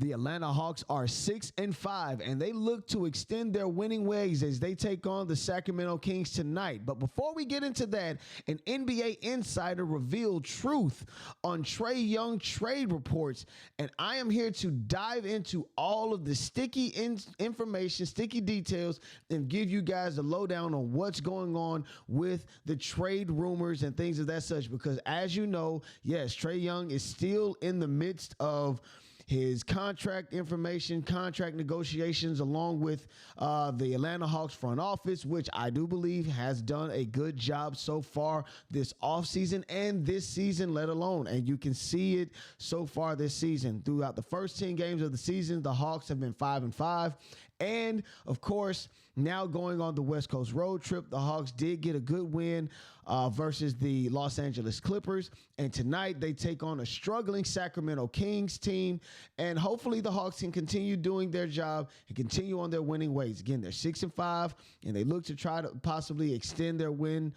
The Atlanta Hawks are 6-5, and they look to extend their winning ways as they take on the Sacramento Kings tonight. But before we get into that, an NBA insider revealed truth on Trae Young trade reports, and I am here to dive into all of the sticky information, sticky details, and give you guys the lowdown on what's going on with the trade rumors and things of that such. Because as you know, yes, Trae Young is still in the midst of his contract information, contract negotiations, along with the Atlanta Hawks front office, which I do believe has done a good job so far this offseason and this season, let alone. And you can see it so far this season. Throughout the first 10 games of the season, the Hawks have been 5-5. And, of course, now going on the West Coast road trip, the Hawks did get a good win versus the Los Angeles Clippers. And tonight they take on a struggling Sacramento Kings team. And hopefully the Hawks can continue doing their job and continue on their winning ways. Again, they're 6-5, and they look to try to possibly extend their win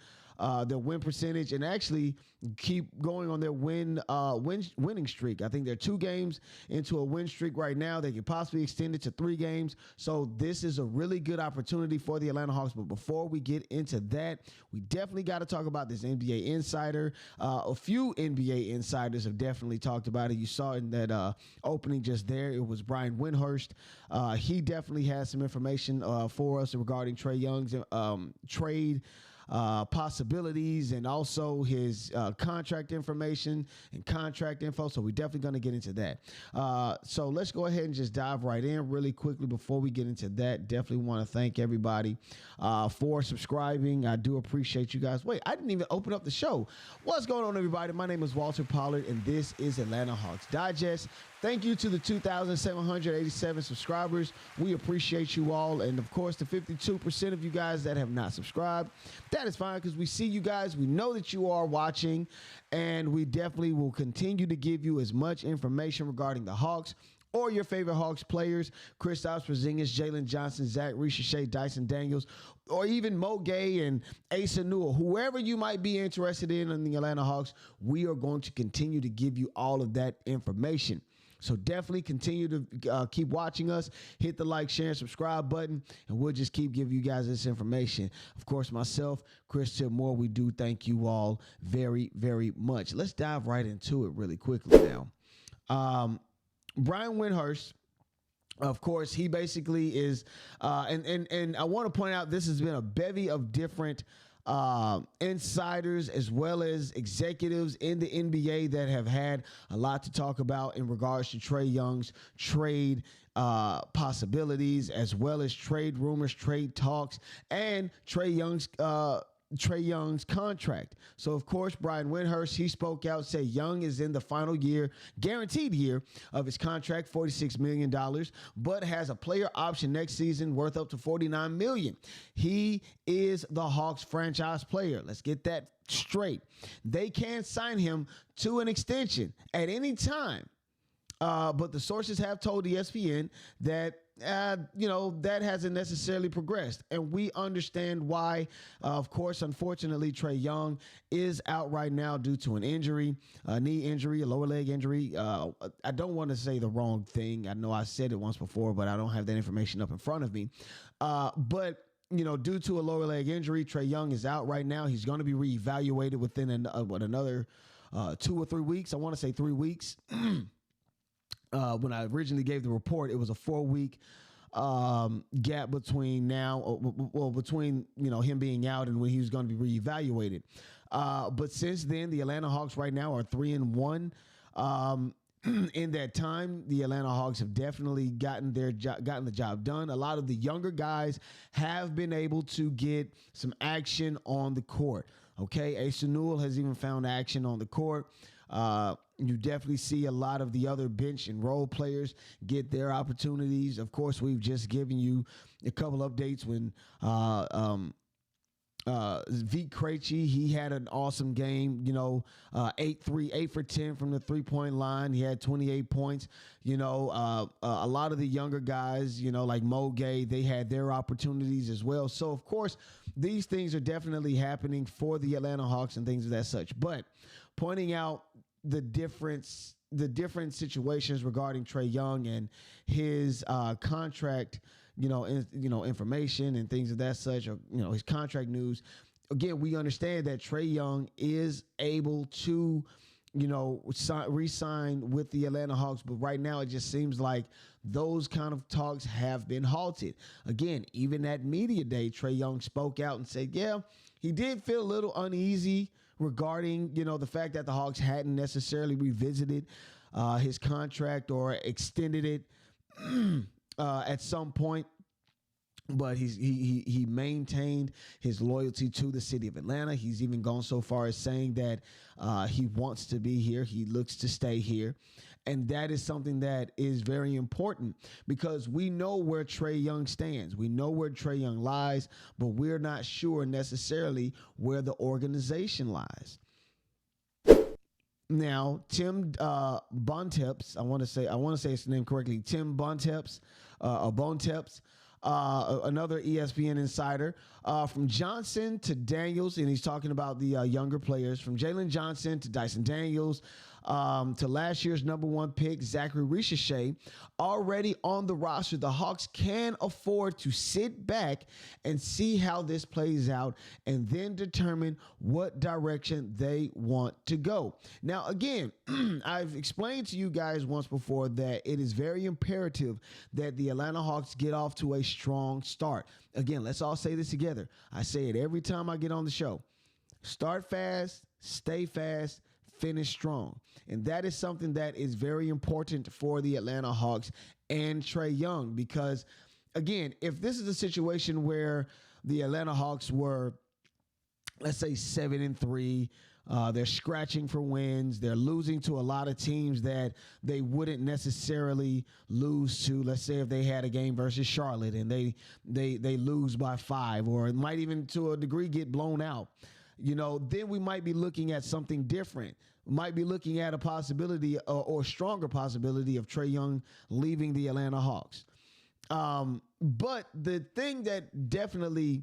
percentage and actually keep going on their winning streak. I think they're 2 games into a win streak right now. They could possibly extend it to 3 games. So this is a really good opportunity for the Atlanta Hawks. But before we get into that, we definitely got to talk about this NBA insider. A few NBA insiders have definitely talked about it. You saw in that opening just there, it was Brian Windhorst. He definitely has some information for us regarding Trae Young's trade possibilities, and also his contract information and contract info. So we're definitely going to get into that. So let's go ahead and just dive right in really quickly before we get into that. Definitely want to thank everybody for subscribing. I do appreciate you guys. Wait, I didn't even open up the show. What's going on, everybody? My name is Walter Pollard, and this is Atlanta Hawks Digest. Thank you to the 2,787 subscribers. We appreciate you all. And, of course, the 52% of you guys that have not subscribed, that is fine because we see you guys. We know that you are watching, and we definitely will continue to give you as much information regarding the Hawks or your favorite Hawks players, Kristaps Porzingis, Jalen Johnson, Zaccharie Risacher, Dyson Daniels, or even Mo Gay and Asa Newell, whoever you might be interested in the Atlanta Hawks. We are going to continue to give you all of that information. So definitely continue to keep watching us. Hit the like, share, and subscribe button, and we'll just keep giving you guys this information. Of course, myself, Chris Moore, we do thank you all very, very much. Let's dive right into it really quickly now. Brian Windhorst, of course, he basically is, and I want to point out this has been a bevy of different insiders as well as executives in the NBA that have had a lot to talk about in regards to Trae Young's trade possibilities, as well as trade rumors, trade talks, and Trae Young's contract. So, of course, Brian Windhorst, he spoke out, said Young is in the final year, guaranteed year of his contract, $46 million, but has a player option next season worth up to $49 million. He is the Hawks franchise player. Let's get that straight. They can sign him to an extension at any time. But the sources have told ESPN that that hasn't necessarily progressed. And we understand why. Of course, unfortunately, Trae Young is out right now due to an injury, a knee injury, a lower leg injury. I don't want to say the wrong thing. I know I said it once before, but I don't have that information up in front of me. But due to a lower leg injury, Trae Young is out right now. He's going to be reevaluated within another 2 or 3 weeks. I want to say 3 weeks. When I originally gave the report, it was a 4-week gap between between him being out and when he was going to be reevaluated. But since then, the Atlanta Hawks right now are 3-1. In that time, the Atlanta Hawks have definitely gotten the job done. A lot of the younger guys have been able to get some action on the court. Okay, Asa Newell has even found action on the court. You definitely see a lot of the other bench and role players get their opportunities. Of course, we've just given you a couple updates when Vik Krejci, he had an awesome game, 8 for 10 from the 3-point line. He had 28 points. A lot of the younger guys, like Mo Gay, they had their opportunities as well. So, of course, these things are definitely happening for the Atlanta Hawks and things of that such. But pointing out the difference the different situations regarding Trae Young and his contract, information and things of that such, or his contract news. Again, we understand that Trae Young is able to, re-sign with the Atlanta Hawks, but right now it just seems like those kind of talks have been halted. Again, even at media day, Trae Young spoke out and said, yeah, he did feel a little uneasy regarding, the fact that the Hawks hadn't necessarily revisited his contract or extended it at some point. But he maintained his loyalty to the city of Atlanta. He's even gone so far as saying that he wants to be here. He looks to stay here. And that is something that is very important because we know where Trae Young stands. We know where Trae Young lies, but we're not sure necessarily where the organization lies. Now, Tim Bontemps, I want to say his name correctly, Tim Bontemps, another ESPN insider, from Johnson to Daniels, and he's talking about the younger players, from Jalen Johnson to Dyson Daniels, to last year's number 1 pick, Zaccharie Risacher, already on the roster. The Hawks can afford to sit back and see how this plays out and then determine what direction they want to go. Now, again, I've explained to you guys once before that it is very imperative that the Atlanta Hawks get off to a strong start. Again, let's all say this together. I say it every time I get on the show. Start fast, stay fast, finish strong. And that is something that is very important for the Atlanta Hawks and Trae Young because, again, if this is a situation where the Atlanta Hawks were, let's say, 7-3, they're scratching for wins, they're losing to a lot of teams that they wouldn't necessarily lose to. Let's say if they had a game versus Charlotte and they lose by 5, or it might even to a degree get blown out. Then we might be looking at something different. Might be looking at a possibility or stronger possibility of Trae Young leaving the Atlanta Hawks. But the thing that definitely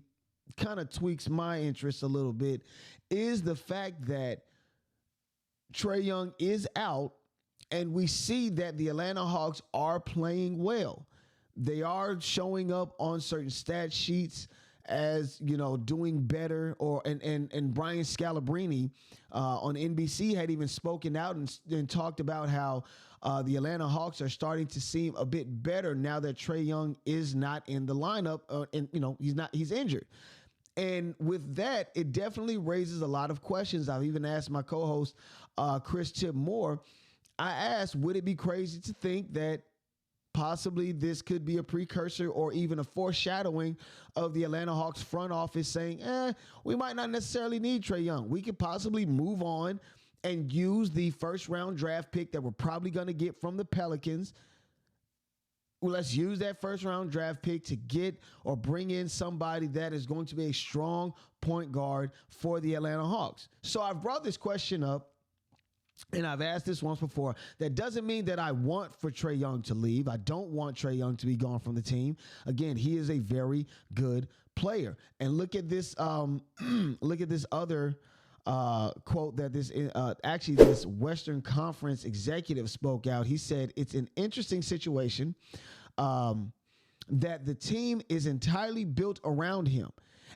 kind of tweaks my interest a little bit is the fact that Trae Young is out and we see that the Atlanta Hawks are playing well. They are showing up on certain stat sheets as doing better, and Brian Scalabrine on NBC had even spoken out and talked about how the Atlanta Hawks are starting to seem a bit better now that Trae Young is not in the lineup, and he's injured. And with that, it definitely raises a lot of questions. I've even asked my co-host Chris Tip Moore. I asked, would it be crazy to think that possibly this could be a precursor or even a foreshadowing of the Atlanta Hawks front office saying, we might not necessarily need Trae Young. We could possibly move on and use the first-round draft pick that we're probably going to get from the Pelicans. Well, let's use that first-round draft pick to get or bring in somebody that is going to be a strong point guard for the Atlanta Hawks. So I've brought this question up, and I've asked this once before. That doesn't mean that I want for Trae Young to leave. I don't want Trae Young to be gone from the team. Again, he is a very good player. And look at this. Look at this other quote that this Western Conference executive spoke out. He said, "It's an interesting situation that the team is entirely built around him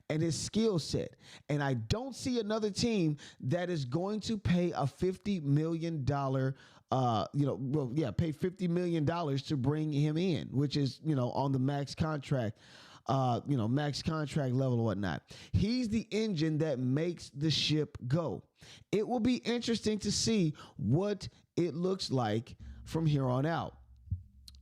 and his skill set. And I don't see another team that is going to pay a $50 million, pay $50 million to bring him in, which is, on the max contract, max contract level or whatnot. He's the engine that makes the ship go. It will be interesting to see what it looks like from here on out."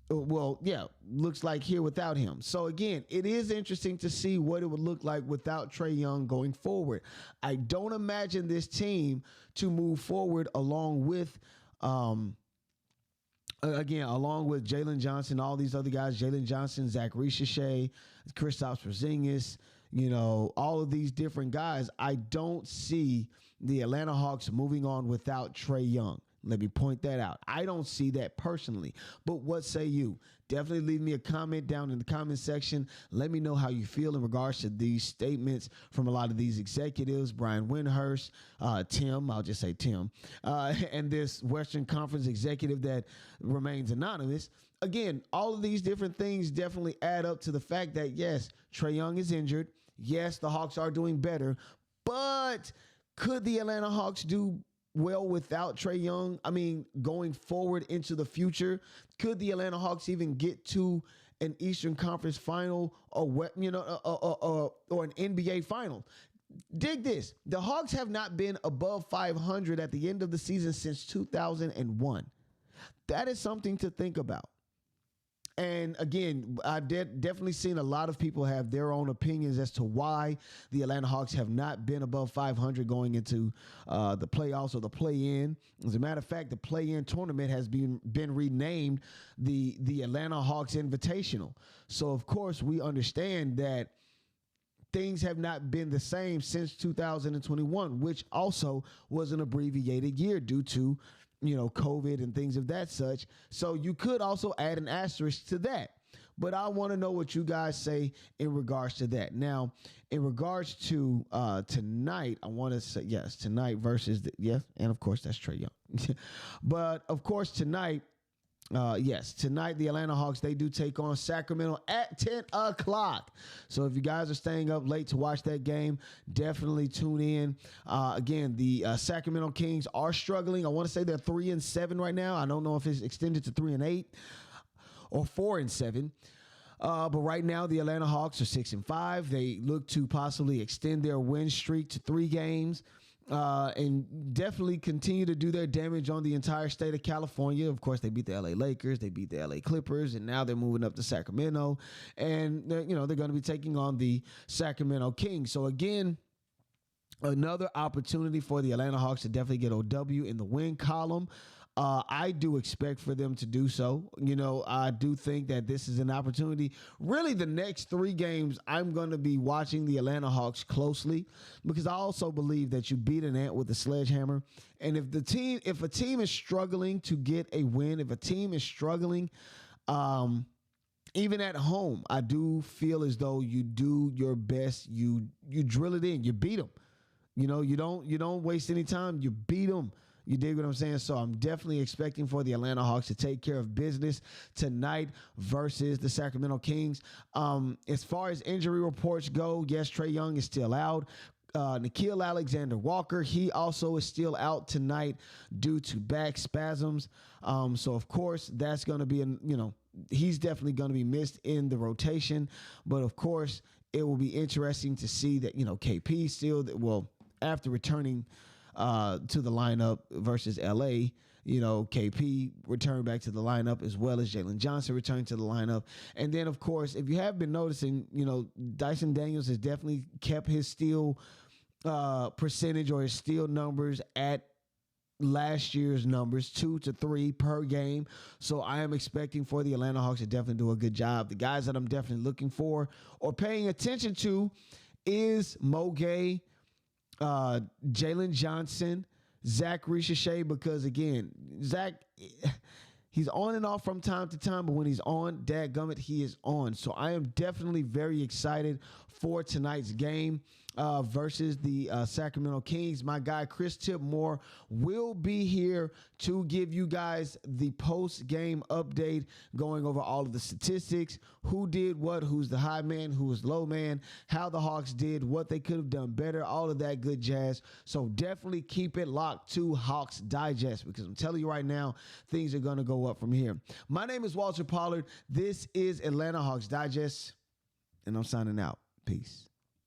Well, yeah, looks like here without him. So again, it is interesting to see what it would look like without Trae Young going forward. I don't imagine this team to move forward along with, along with Jalen Johnson, all these other guys, Jalen Johnson, Zaccharie Risacher, Kristaps Porzingis, all of these different guys. I don't see the Atlanta Hawks moving on without Trae Young. Let me point that out. I don't see that personally. But what say you? Definitely leave me a comment down in the comment section. Let me know how you feel in regards to these statements from a lot of these executives, Brian Windhurst, Tim, I'll just say Tim, and this Western Conference executive that remains anonymous. Again, all of these different things definitely add up to the fact that, yes, Trae Young is injured. Yes, the Hawks are doing better. But could the Atlanta Hawks do well without Trae Young? I mean, going forward into the future, could the Atlanta Hawks even get to an Eastern Conference final or an NBA final? Dig this. The Hawks have not been above 500 at the end of the season since 2001. That is something to think about. And again, I've definitely seen a lot of people have their own opinions as to why the Atlanta Hawks have not been above 500 going into the playoffs or the play-in. As a matter of fact, the play-in tournament has been renamed the Atlanta Hawks Invitational. So, of course, we understand that things have not been the same since 2021, which also was an abbreviated year due to COVID and things of that such. So you could also add an asterisk to that. But I want to know what you guys say in regards to that. Now, in regards to tonight, I want to say, yes, tonight versus, and of course, that's Trae Young. But, of course, tonight, tonight the Atlanta Hawks, they do take on Sacramento at 10 o'clock. So if you guys are staying up late to watch that game, definitely tune in. Again, the Sacramento Kings are struggling. I want to say they're 3-7 right now. I don't know if it's extended to 3-8 or 4-7. But right now, the Atlanta Hawks are 6-5. They look to possibly extend their win streak to 3 games. And definitely continue to do their damage on the entire state of California. Of course, they beat the LA Lakers, they beat the LA Clippers, and now they're moving up to Sacramento, and they're going to be taking on the Sacramento Kings. So again, another opportunity for the Atlanta Hawks to definitely get a W in the win column. I do expect for them to do so. I do think that this is an opportunity. Really, the next 3 games, I'm going to be watching the Atlanta Hawks closely because I also believe that you beat an ant with a sledgehammer. And if a team is struggling to get a win, if a team is struggling, even at home, I do feel as though you do your best. You drill it in. You beat them. You don't waste any time. You beat them. You dig what I'm saying? So I'm definitely expecting for the Atlanta Hawks to take care of business tonight versus the Sacramento Kings. As far as injury reports go, yes, Trae Young is still out. Nickeil Alexander-Walker, he also is still out tonight due to back spasms. So, of course, that's going to be, he's definitely going to be missed in the rotation. But, of course, it will be interesting to see that, KP still, after returning to the lineup versus LA, KP returned back to the lineup as well as Jalen Johnson returned to the lineup. And then, of course, if you have been noticing, Dyson Daniels has definitely kept his steal percentage or his steal numbers at last year's numbers, 2 to 3 per game. So I am expecting for the Atlanta Hawks to definitely do a good job. The guys that I'm definitely looking for or paying attention to is Mo Gay, Jalen Johnson, Zaccharie Risacher, because again, Zach, he's on and off from time to time, but when he's on, dadgummit, he is on. So I am definitely very excited for tonight's game versus the Sacramento Kings. My guy Chris Tipmore will be here to give you guys the post-game update, going over all of the statistics, who did what, who's the high man, who was low man, how the Hawks did, what they could have done better, all of that good jazz. So definitely keep it locked to Hawks Digest, because I'm telling you right now, things are going to go up from here. My name is Walter Pollard. This is Atlanta Hawks Digest, and I'm signing out. Peace.